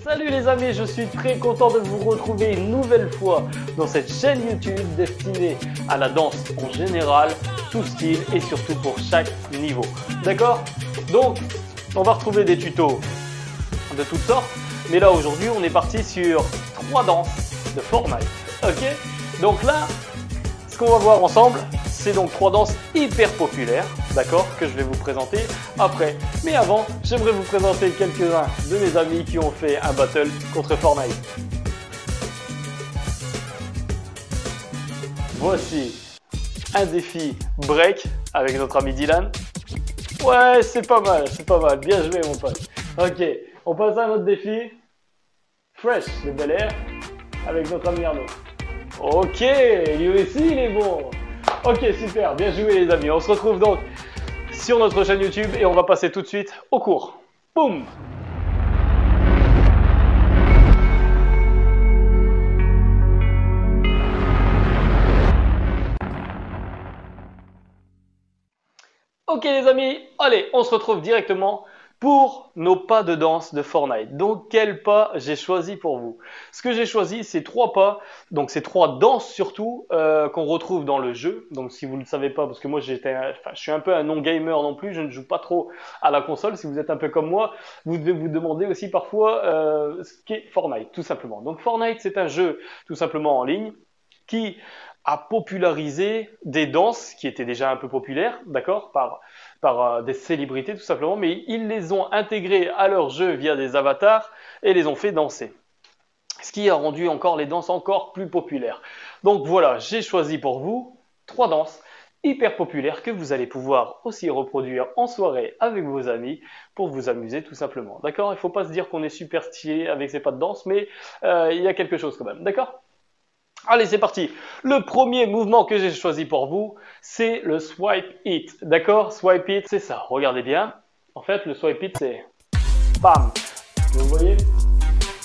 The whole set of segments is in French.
Salut les amis, je suis très content de vous retrouver une nouvelle fois dans cette chaîne YouTube destinée à la danse en général, tout style et surtout pour chaque niveau. D'accord? Donc, on va retrouver des tutos de toutes sortes, mais là aujourd'hui on est parti sur 3 danses de Fortnite. Ok? Donc là, ce qu'on va voir ensemble, c'est donc 3 danses hyper populaires, d'accord, que je vais vous présenter après. Mais avant, j'aimerais vous présenter quelques-uns de mes amis qui ont fait un battle contre Fortnite. Voici un défi break avec notre ami Dylan. Ouais, c'est pas mal, bien joué mon pote. Ok, on passe à un autre défi. Fresh de Bel Air avec notre ami Arnaud. Ok, lui aussi il est bon. Ok, super, bien joué les amis. On se retrouve donc sur notre chaîne YouTube et on va passer tout de suite au cours. Boum! Ok les amis, allez, on se retrouve directement pour nos pas de danse de Fortnite. Donc quels pas j'ai choisi pour vous? Ce que j'ai choisi, c'est 3 pas, donc c'est 3 danses surtout qu'on retrouve dans le jeu. Donc si vous ne le savez pas, parce que moi je suis un peu un non-gamer non plus, je ne joue pas trop à la console. Si vous êtes un peu comme moi, vous devez vous demander aussi parfois ce qu'est Fortnite, tout simplement. Donc Fortnite, c'est un jeu tout simplement en ligne qui a popularisé des danses qui étaient déjà un peu populaires, d'accord, par des célébrités tout simplement, mais ils les ont intégrées à leur jeu via des avatars et les ont fait danser. Ce qui a rendu encore les danses encore plus populaires. Donc voilà, j'ai choisi pour vous 3 danses hyper populaires que vous allez pouvoir aussi reproduire en soirée avec vos amis pour vous amuser tout simplement. D'accord? Il ne faut pas se dire qu'on est super stylé avec ces pas de danse, mais il y a quelque chose quand même. D'accord? Allez, c'est parti. Le premier mouvement que j'ai choisi pour vous, c'est le swipe hit. D'accord? Swipe hit, c'est ça. Regardez bien. En fait, le swipe hit, c'est bam. Vous voyez?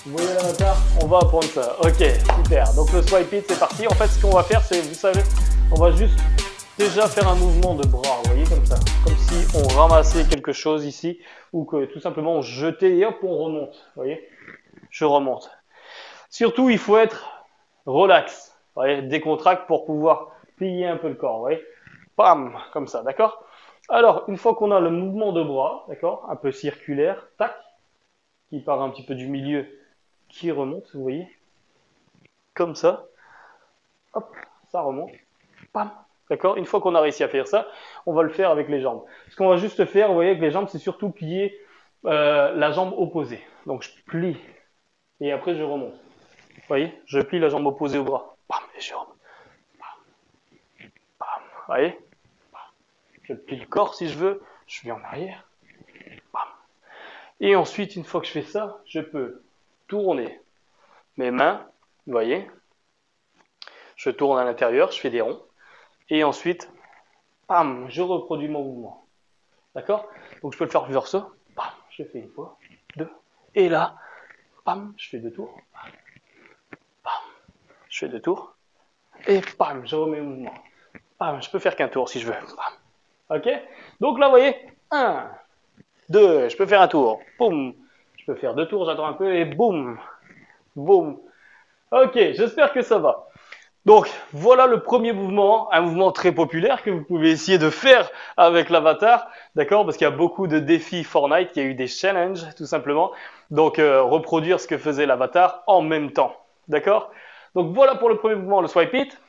Vous voyez l'avatar? On va apprendre ça. Ok, super. Donc le swipe hit, c'est parti. En fait, ce qu'on va faire, c'est, vous savez, on va juste déjà faire un mouvement de bras. Vous voyez, comme ça. Comme si on ramassait quelque chose ici ou que tout simplement on jetait et hop, on remonte. Vous voyez? Je remonte. Surtout, il faut être relax, vous voyez, décontracte pour pouvoir plier un peu le corps, vous voyez, pam, comme ça, d'accord? Alors, une fois qu'on a le mouvement de bras, d'accord, un peu circulaire, tac, qui part un petit peu du milieu, qui remonte, vous voyez, comme ça, hop, ça remonte, pam, d'accord? Une fois qu'on a réussi à faire ça, on va le faire avec les jambes. Ce qu'on va juste faire, vous voyez, avec les jambes, c'est surtout plier la jambe opposée. Donc, je plie et après, je remonte. Vous voyez, je plie la jambe opposée au bras. Bam, et je remonte. Bam, bam. Vous voyez, je plie le corps si je veux. Je viens en arrière. Bam. Et ensuite, une fois que je fais ça, je peux tourner mes mains. Vous voyez, je tourne à l'intérieur, je fais des ronds. Et ensuite, bam, je reproduis mon mouvement. D'accord? Donc je peux le faire plusieurs fois. Bam, je fais une fois, 2. Et là, bam, je fais 2 tours. Bam, je fais 2 tours. Et bam, je remets le mouvement. Bam, je peux faire qu'un tour si je veux. Bam. Ok? Donc là, vous voyez, 1, 2, je peux faire un tour. Boum. Je peux faire 2 tours, j'attends un peu et boum. Boum. Ok, j'espère que ça va. Donc, voilà le premier mouvement, un mouvement très populaire que vous pouvez essayer de faire avec l'avatar, d'accord? Parce qu'il y a beaucoup de défis Fortnite, il y a eu des challenges, tout simplement. Donc, reproduire ce que faisait l'avatar en même temps, d'accord? Donc, voilà pour le premier mouvement, le swipe hit.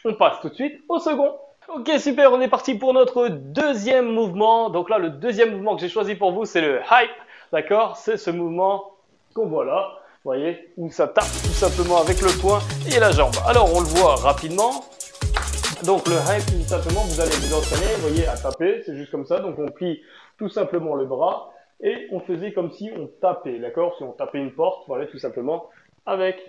On passe tout de suite au second. Ok, super, on est parti pour notre deuxième mouvement. Donc là, le deuxième mouvement que j'ai choisi pour vous, c'est le hype, d'accord? C'est ce mouvement qu'on voit là. Vous voyez, où ça tape tout simplement avec le poing et la jambe. Alors, on le voit rapidement. Donc, le hype, tout simplement, vous allez vous entraîner, vous voyez, à taper. C'est juste comme ça. Donc, on plie tout simplement le bras et on faisait comme si on tapait, d'accord? Si on tapait une porte, voilà, tout simplement, avec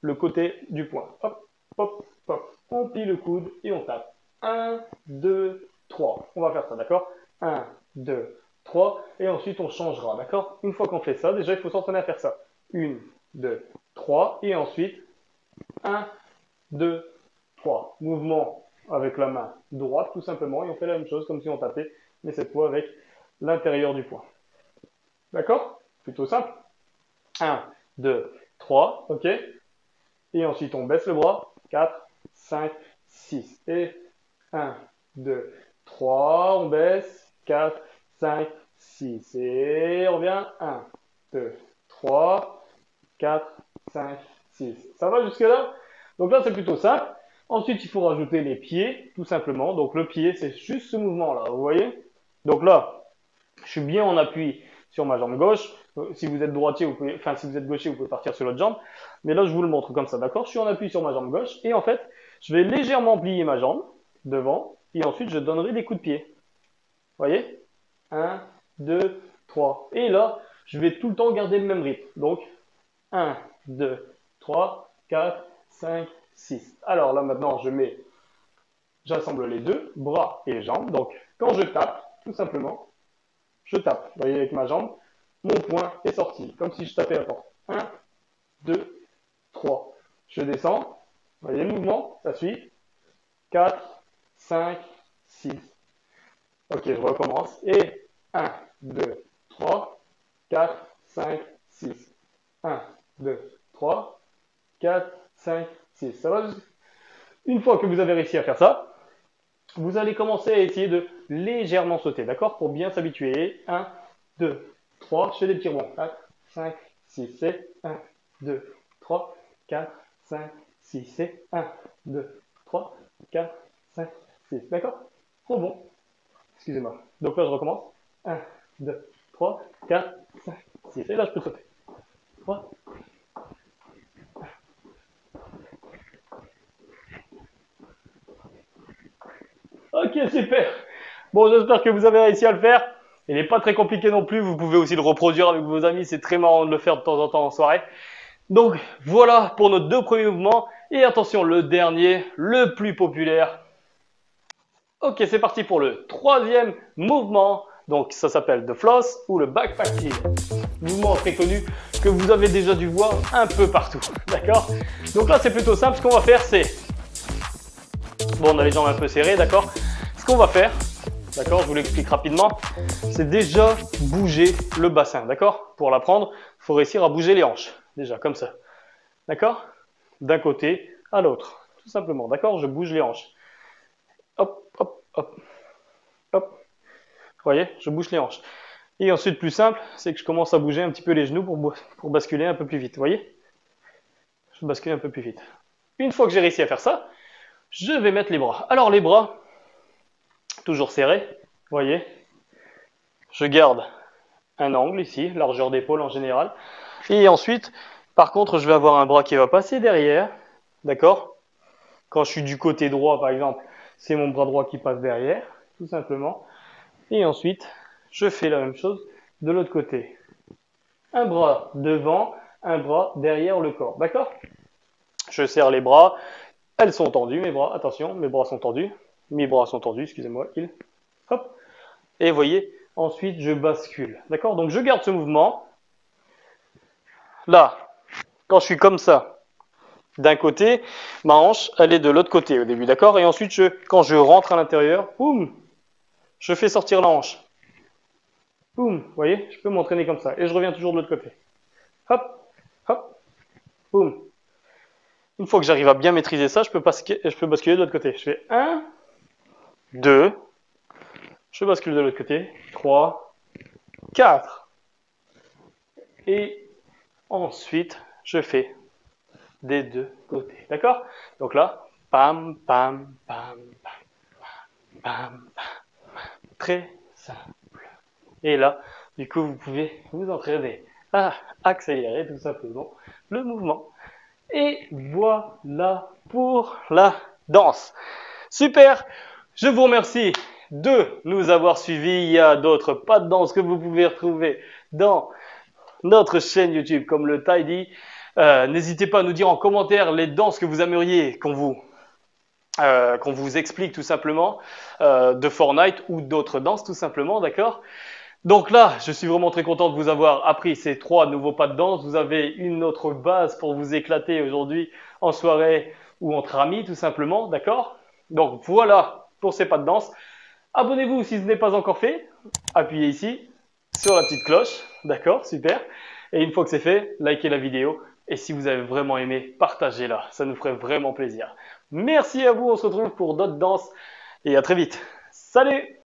le côté du poing. Hop, hop, hop. On plie le coude et on tape. 1, 2, 3. On va faire ça, d'accord? 1, 2, 3. Et ensuite, on changera, d'accord? Une fois qu'on fait ça, déjà, il faut s'entraîner à faire ça. 1, 2, 3. Et ensuite, 1, 2, 3. Mouvement avec la main droite, tout simplement. Et on fait la même chose, comme si on tapait, mais cette fois avec l'intérieur du poing. D'accord? Plutôt simple. 1, 2, 3, ok. Et ensuite, on baisse le bras. 4, 5, 6. Et 1, 2, 3, on baisse. 4, 5, 6. Et on revient. 1, 2, 3, 4, 5, 6. Ça va jusque-là? Donc là, c'est plutôt simple. Ensuite, il faut rajouter les pieds, tout simplement. Donc le pied, c'est juste ce mouvement-là, vous voyez? Donc là, je suis bien en appui sur ma jambe gauche. Si vous êtes droitier, vous pouvez, enfin, si vous êtes gaucher, vous pouvez partir sur l'autre jambe. Mais là, je vous le montre comme ça, d'accord? Je suis en appui sur ma jambe gauche. Et en fait, je vais légèrement plier ma jambe devant. Et ensuite, je donnerai des coups de pied. Vous voyez? 1, 2, 3. Et là, je vais tout le temps garder le même rythme. Donc, 1, 2, 3, 4, 5, 6. Alors là, maintenant, j'assemble les deux, bras et jambes. Donc, quand je tape, tout simplement, je tape. Vous voyez, avec ma jambe, mon poing est sorti, comme si je tapais la porte. 1, 2, 3. Je descends. Vous voyez le mouvement, ça suit. 4, 5, 6. Ok, je recommence. Et 1, 2, 3, 4, 5, 6. 1, 2, 3, 4, 5, 6. Ça va? Une fois que vous avez réussi à faire ça, vous allez commencer à essayer de légèrement sauter, d'accord? Pour bien s'habituer. 1, 2, 3, je fais des petits ronds. 4, 5, 6, c'est 1, 2, 3, 4, 5, 6, c'est 1, 2, 3, 4, 5, 6. D'accord? Trop bon. Excusez-moi. Donc là, je recommence. 1, 2, 3, 4, 5, 6. Et là, je peux sauter. 3. Ok, super. Bon, j'espère que vous avez réussi à le faire. Il n'est pas très compliqué non plus. Vous pouvez aussi le reproduire avec vos amis. C'est très marrant de le faire de temps en temps en soirée. Donc, voilà pour nos deux premiers mouvements. Et attention, le dernier, le plus populaire. Ok, c'est parti pour le troisième mouvement. Donc, ça s'appelle the floss ou le backpack heel. Mouvement très connu que vous avez déjà dû voir un peu partout. D'accord? Donc là, c'est plutôt simple. Ce qu'on va faire, c'est... Bon, on a les jambes un peu serrées, d'accord? Ce qu'on va faire, d'accord, je vous l'explique rapidement, c'est déjà bouger le bassin, d'accord? Pour l'apprendre, il faut réussir à bouger les hanches, déjà, comme ça. D'accord? D'un côté à l'autre, tout simplement, d'accord? Je bouge les hanches. Hop, hop, hop, hop. Vous voyez? Je bouge les hanches. Et ensuite, plus simple, c'est que je commence à bouger un petit peu les genoux pour basculer un peu plus vite, vous voyez? Je bascule un peu plus vite. Une fois que j'ai réussi à faire ça, je vais mettre les bras. Alors les bras, toujours serrés, vous voyez, je garde un angle ici, largeur d'épaule en général. Et ensuite, par contre, je vais avoir un bras qui va passer derrière, d'accord? Quand je suis du côté droit, par exemple, c'est mon bras droit qui passe derrière, tout simplement. Et ensuite, je fais la même chose de l'autre côté. Un bras devant, un bras derrière le corps, d'accord? Je serre les bras, elles sont tendues, mes bras, attention, mes bras sont tendus, excusez-moi, hop, et vous voyez, ensuite je bascule, d'accord? Donc je garde ce mouvement, là, quand je suis comme ça, d'un côté, ma hanche, elle est de l'autre côté au début, d'accord? Et ensuite, quand je rentre à l'intérieur, boum, je fais sortir la hanche, boum, vous voyez, je peux m'entraîner comme ça, et je reviens toujours de l'autre côté, hop, hop, boum. Une fois que j'arrive à bien maîtriser ça, je peux basculer de l'autre côté. Je fais 1, 2, je bascule de l'autre côté, 3, 4. Et ensuite, je fais des deux côtés. D'accord? Donc là, pam, pam, pam, pam, pam, pam. Très simple. Et là, du coup, vous pouvez vous entraîner à accélérer tout simplement le mouvement. Et voilà pour la danse. Super! Je vous remercie de nous avoir suivis. Il y a d'autres pas de danse que vous pouvez retrouver dans notre chaîne YouTube comme le Tidy. N'hésitez pas à nous dire en commentaire les danses que vous aimeriez qu'on vous explique tout simplement de Fortnite ou d'autres danses tout simplement, d'accord? Donc là, je suis vraiment très content de vous avoir appris ces 3 nouveaux pas de danse. Vous avez une autre base pour vous éclater aujourd'hui en soirée ou entre amis tout simplement, d'accord? Donc voilà pour ces pas de danse. Abonnez-vous si ce n'est pas encore fait. Appuyez ici sur la petite cloche, d'accord? Super. Et une fois que c'est fait, likez la vidéo. Et si vous avez vraiment aimé, partagez-la. Ça nous ferait vraiment plaisir. Merci à vous. On se retrouve pour d'autres danses. Et à très vite. Salut!